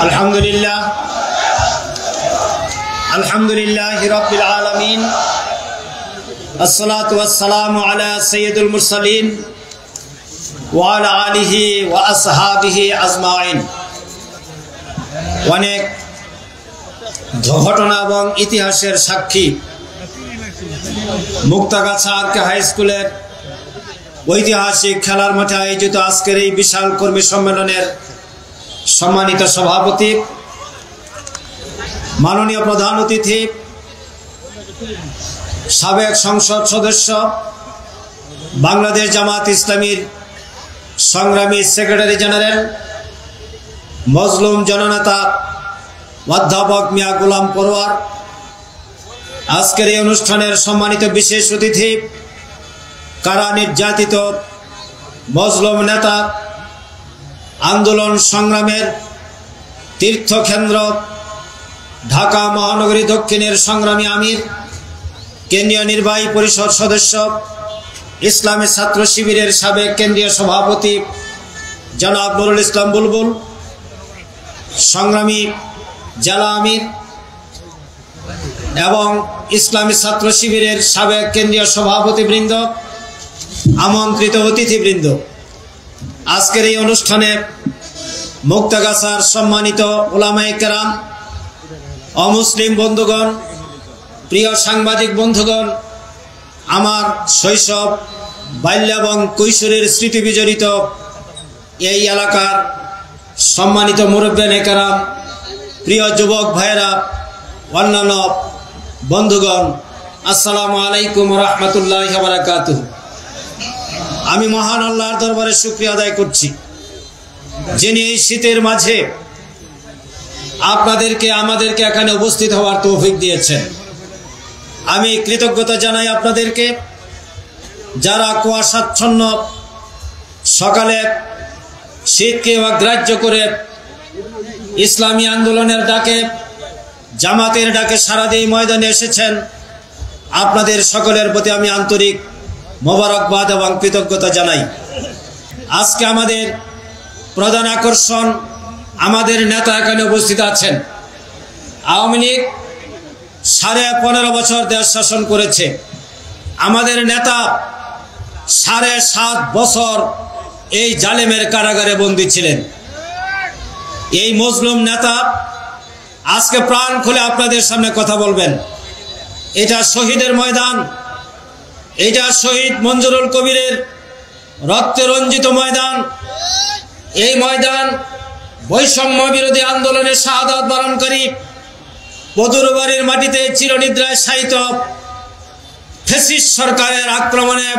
আলহামদুলিল্লাহ আলহামদুলিল্লাহি রাব্বিল আলামিন আসসালাতু ওয়াসসালামু আলা সাইয়্যিদুল মুরসালিন ওয়া আলা আলিহি ওয়া আসহাবিহি আজমাইন। অনেক ঘটনা এবং ইতিহাসের সাক্ষী মুক্তাগাছা আরকে হাই স্কুলের ঐতিহাসিক খেলার মাঠে আয়োজিত আজকের এই বিশাল কর্মী সম্মেলনের সম্মানিত সভাপতি, মাননীয় প্রধান অতিথি, সাবেক সংসদ সদস্য, বাংলাদেশ জামাত ইসলামীর সংগ্রামী সেক্রেটারি জেনারেল, মজলুম জননেতা অধ্যাপক মিয়া গোলাম পরোয়ার, আজকের এই অনুষ্ঠানের সম্মানিত বিশেষ অতিথি, কারা নির্যাতিত মজলুম নেতা, আন্দোলন সংগ্রামের তীর্থকেন্দ্র ঢাকা মহানগরী দক্ষিণের সংগ্রামী আমির, কেন্দ্রীয় নির্বাহী পরিষদ সদস্য, ইসলামী ছাত্র শিবিরের সাবেক কেন্দ্রীয় সভাপতি জনাব নুরুল ইসলাম বুলবুল, সংগ্রামী জেলা আমির এবং ইসলামী ছাত্র শিবিরের সাবেক কেন্দ্রীয় সভাপতিবৃন্দ, আমন্ত্রিত অতিথিবৃন্দ, আজকের এই অনুষ্ঠানে মুক্তাগাছার সম্মানিত উলামায়ে কেরাম, অমুসলিম বন্ধুগণ, প্রিয় সাংবাদিক বন্ধুগণ, আমার শৈশব, বাল্য এবং কৈশোরের স্মৃতি বিজড়িত এই এলাকার সম্মানিত মুরব্বিয়ানে কেরাম, প্রিয় যুবক ভাইয়েরা, অন্যান্য বন্ধুগণ, আসসালামু আলাইকুম ওয়া রাহমাতুল্লাহি ওয়া বারাকাতুহু। আমি মহান আল্লাহর দরবারে শুকরিয়া আদায় করছি, যিনি এই শীতের মাঝে আমাদেরকে এখানে উপস্থিত হওয়ার তৌফিক দিয়েছেন। আমি কৃতজ্ঞতা জানাই আপনাদেরকে, যারা কুয়াশাচ্ছন্ন সকালে শীতকে অগ্রাহ্য করে ইসলামী আন্দোলনের ডাকে, জামাতের ডাকে সাড়া দিয়ে ময়দানে এসেছেন। আপনাদের সকলের প্রতি আমি আন্তরিক মোবারকবাদ এবং কৃতজ্ঞতা জানাই। আজকে আমাদের প্রধান আকর্ষণ, আমাদের নেতা এখানে উপস্থিত আছেন। আওয়ামী লীগ 15.5 বছর দেশ শাসন করেছে। আমাদের নেতা 7.5 বছর এই জালেমের কারাগারে বন্দী ছিলেন। এই মজলুম নেতা আজকে প্রাণ খুলে আপনাদের সামনে কথা বলবেন। এটা শহীদের ময়দান, এটা শহীদ মঞ্জুরুল কবিরের রক্তে রঞ্জিত ময়দান। এই ময়দান বৈষম্য বিরোধী আন্দোলনের শাহাদাত বরণকারী, বদুরবাড়ির মাটিতে চিরনিদ্রায় শায়িত ফ্যাসিস্ট সরকারের আক্রমণে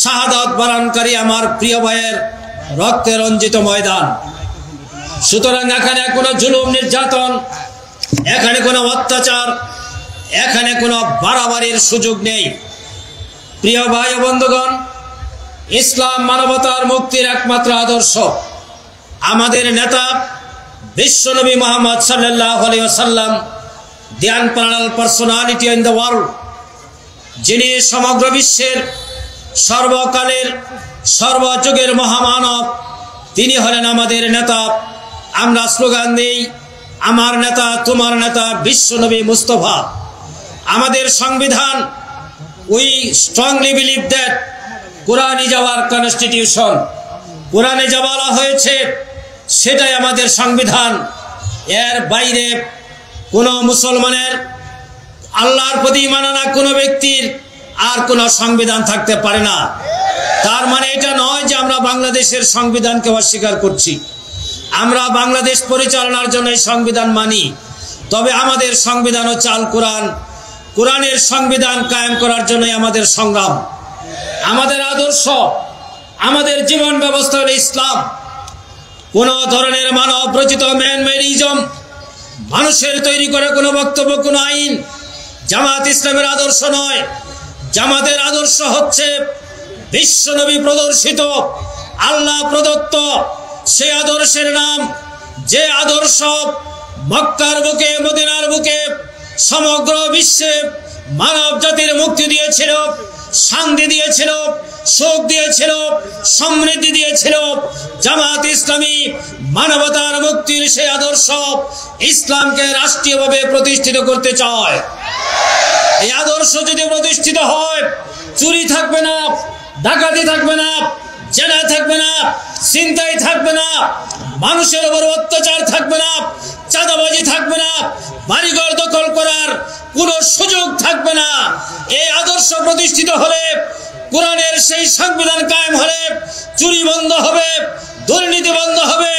শাহাদাত বরণকারী আমার প্রিয় ভাইয়ের রক্তে রঞ্জিত ময়দান। সুতরাং এখানে কোনো জুলুম নির্যাতন, এখানে কোনো অত্যাচার, এখানে কোনো বাড়াবাড়ির সুযোগ নেই। প্রিয় ভাই ও বন্ধুগণ, ইসলাম মানবতার মুক্তির একমাত্র আদর্শ। আমাদের নেতা বিশ্বনবী মুহাম্মদ সাল্লাল্লাহু আলাইহি ওয়াসাল্লাম, the unparalleled personality in the world, যিনি সমগ্র বিশ্বের সর্বকালের সর্বযুগের মহামানব, তিনি হলেন আমাদের নেতা। আমরা স্লোগান দিই, আমার নেতা তোমার নেতা বিশ্বনবী মুস্তাফা। আমাদের সংবিধান, we strongly believe that Quran is our constitution. কোরআনে যা বলা হয়েছে সেটাই আমাদের সংবিধান। এর বাইরে কোনো মুসলমানের, আল্লাহর প্রতি ঈমান আনা কোনো ব্যক্তির আর কোনো সংবিধান থাকতে পারে না। তার মানে এটা নয় যে আমরা বাংলাদেশের সংবিধানকে অস্বীকার করছি। আমরা বাংলাদেশ পরিচালনার জন্য এই সংবিধান মানি, তবে আমাদের সংবিধান ও চাল কোরআন। কোরআনের সংবিধান কায়েম করার জন্যই আমাদের সংগ্রাম। আমাদের আদর্শ, আমাদের জীবন ব্যবস্থা হল ইসলাম। কোন ধরনের মানব রচিত ম্যানমেডিজম, মানুষের তৈরি করে কোনো বক্তব্য, কোনো আইন জামাত ইসলামের আদর্শ নয়। জামাতের আদর্শ হচ্ছে বিশ্বনবী প্রদর্শিত, আল্লাহ প্রদত্ত সে আদর্শের নাম, যে আদর্শ মক্কার বুকে, মদিনার বুকে সমগ্র বিশ্বে মানব জাতির মুক্তি দিয়েছিল, শান্তি দিয়েছিল, সুখ দিয়েছিল, সমৃদ্ধি দিয়েছিল। জামাত ইসলামী মানবতার মুক্তির সেই আদর্শ ইসলামকে রাষ্ট্রীয়ভাবে প্রতিষ্ঠিত করতে চায়। এই আদর্শ যদি প্রতিষ্ঠিত হয়, চুরি থাকবে না, ডাকাতি থাকবে না, জেনা থাকবে না, ছিনতাই থাকবে না, মানুষের উপর অত্যাচার থাকবে না, চাঁদাবাজি থাকবে না, বাড়িঘর দখল করার কোনো সুযোগ থাকবে না। এই আদর্শ প্রতিষ্ঠিত হলে, কোরআনের সেই সংবিধান কায়েম হলে, চুরি বন্ধ হবে, দুর্নীতি বন্ধ হবে,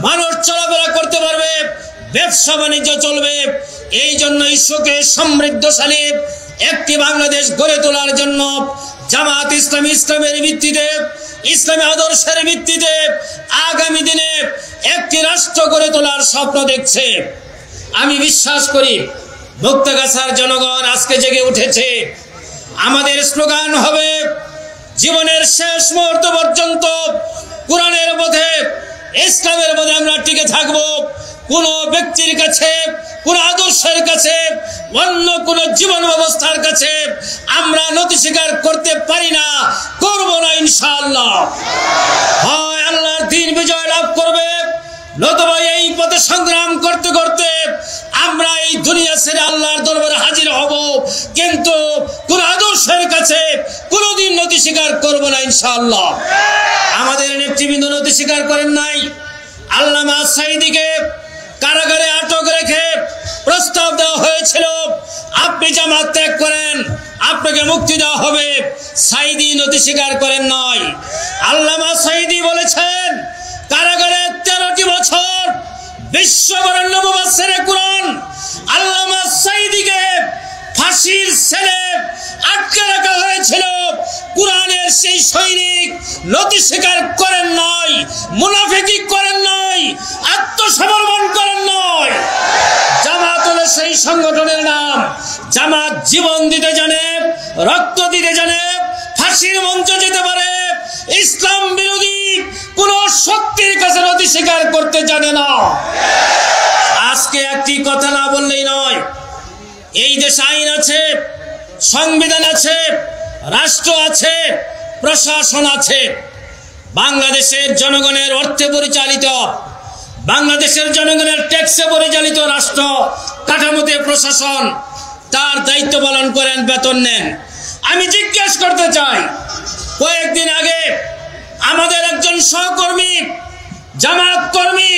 মানুষ চলাফেরা করতে পারবে, ব্যবসা বাণিজ্য চলবে। এই জন্য ইস্যুকে সমৃদ্ধশালী একটি বাংলাদেশ গড়ে তোলার জন্য জামাত ইসলামী ইসলামের ভিত্তিতে, ইসলামী আদর্শের ভিত্তিতে আগামী দিনে একটি রাষ্ট্র গড়ে তোলার স্বপ্ন দেখছে। আমি বিশ্বাস করি মুক্তাগাছার জনগণ আজকে জেগে উঠেছে। আমাদের স্লোগান হবে, জীবনের শেষ মুহূর্ত পর্যন্ত কোরআনের পথে, ইসলামের পথে আমরা টিকে থাকব। কোন ব্যক্তির কাছে, কোন আদর্শের কাছে, অন্য কোন জীবন ব্যবস্থার কাছে আমরা নতি স্বীকার করতে পারি না, করব না ইনশাআল্লাহ। হয় আল্লাহর দ্বীন বিজয় লাভ করবে, নতুবা এই পথে সংগ্রাম করতে করতে আমরা এই দুনিয়া ছেড়ে আল্লাহর দরবারে হাজির হব, কিন্তু কোন আদর্শের কাছে কোনোদিন নতি স্বীকার করব না ইনশাআল্লাহ। আমাদের নেতৃবৃন্দ নতি স্বীকার করেন নাই। আল্লামা সাঈদীকে কারাগারে আটক রেখে প্রস্তাব দেওয়া হয়েছিল, আপনি জামাত ত্যাগ করেন, আপনাকে মুক্তি দেওয়া হবে। সাঈদী নতি স্বীকার করেন নাই। আল্লামা সাঈদী বলেছেন, কারাগারে 13টি বছর বিশ্ববরেণ্য মুফাসসিরে কুরআন আল্লামা সাঈদীকে ফাঁসির সেলে আটকে রাখা হয়েছিল। কুরআনের সেই সৈনিক নতি স্বীকার করেন নাই, মুনাফিকি করেন নাই, আত্মসমর্পণ করেন নাই। জামাত হলো সেই সংগঠনের নাম, জামাত জীবন দিতে জানে, রক্ত দিতে জানে, ফাঁসির মঞ্চে যেতে পারে, ইসলাম বিরোধী কোন শক্তির কাছে নতি স্বীকার করতে জানে না। আজকে একটি কথা না বললেই নয়। এই দেশে আইন আছে, সংবিধান আছে, রাষ্ট্র আছে, প্রশাসন আছে। বাংলাদেশের জনগণের অর্থে পরিচালিত, বাংলাদেশের জনগণের ট্যাক্সে পরিচালিত রাষ্ট্র কাঠামোতে প্রশাসন তার দায়িত্ব পালন করেন, বেতন নেন। আমি জিজ্ঞেস করতে চাই, কয়েকদিন আগে আমাদের একজন সহকর্মী, জামাত কর্মী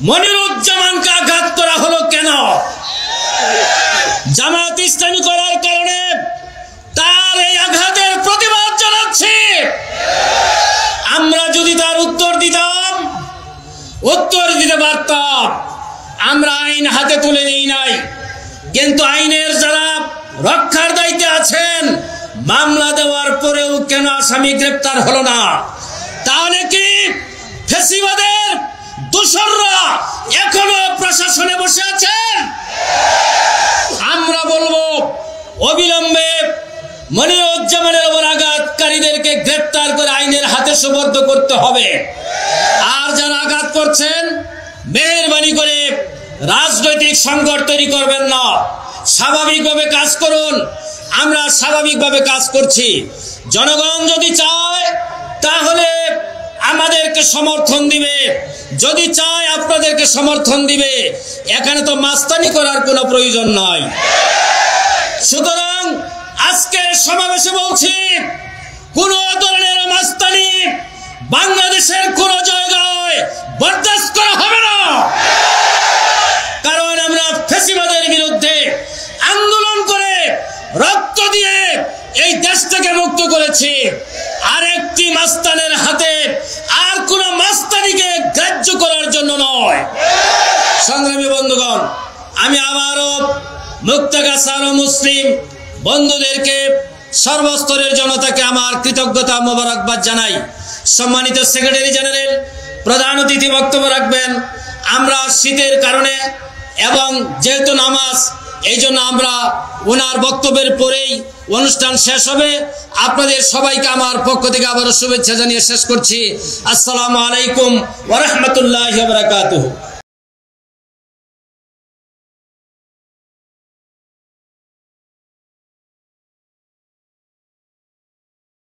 মনিরুজ্জামানকে আঘাত করা হলো কেন? জামাত ইসলামী করার কারণে তার এই আঘাতের প্রতিবাদ জানাচ্ছি। আমরা যদি তার উত্তর দিতাম, উত্তর দিতে পারতাম। আমরা আইন হাতে তুলে নেই নাই, কিন্তু আইনের যারা রক্ষার দায়িত্বে আছেন, মামলা দেওয়ার পরেও কেন আসামি গ্রেপ্তার হলো না? তাহলে কি ফ্যাসিবাদের দোসররা এখনো প্রশাসনে বসে আছেন? আমরা বলবো, অবিলম্বে মনিরুজ্জামানের উপর আঘাতকারীদেরকে গ্রেপ্তার করে আইনের হাতে সুপর্দ করতে হবে। আর যারা আঘাত করছেন, মেহেরবানি করে রাজনৈতিক সংকট তৈরি করবেন না, স্বাভাবিকভাবে কাজ করুন। আমরা স্বাভাবিকভাবে কাজ করছি। জনগণ যদি চায় তাহলে আমাদেরকে সমর্থন দিবে, যদি চায় আপনাদেরকে সমর্থন দিবে। এখানে তো মাস্তানি করার কোনো প্রয়োজন নাই। সুতরাং আজকের সমাবেশে বলছি, কোন ধরনের মাস্তানি বাংলাদেশের কোন জায়গায় বরদাস্ত করা হবে না। কারণ আমরা ফ্যাসিবাদের বিরুদ্ধে আন্দোলন করে রক্ত দিয়ে এই দেশটাকে মুক্ত করেছি। আরেকটি মাস্তানের হাতে আর কোন মাস্তানিকে গ্রাহ্য করার জন্য নয়। সংগ্রামী বন্ধুগণ, আমি আবারও মুক্তাগাছার মুসলিম বন্ধুদেরকে, সর্বস্তরের জনতাকে আমার কৃতজ্ঞতা মোবারকবাদ জানাই। সম্মানিত সেক্রেটারি জেনারেল প্রধান অতিথি বক্তব্য রাখবেন। আমরা শীতের কারণে এবং যেহেতু নামাজ, এই জন্য আমরা ওনার বক্তব্যের পরেই অনুষ্ঠান শেষ হবে। আপনাদের সবাইকে আমার পক্ষ থেকে আবারও শুভেচ্ছা জানিয়ে শেষ করছি। আসসালামু আলাইকুম ওয়া রাহমাতুল্লাহি ওয়া বারাকাতুহু।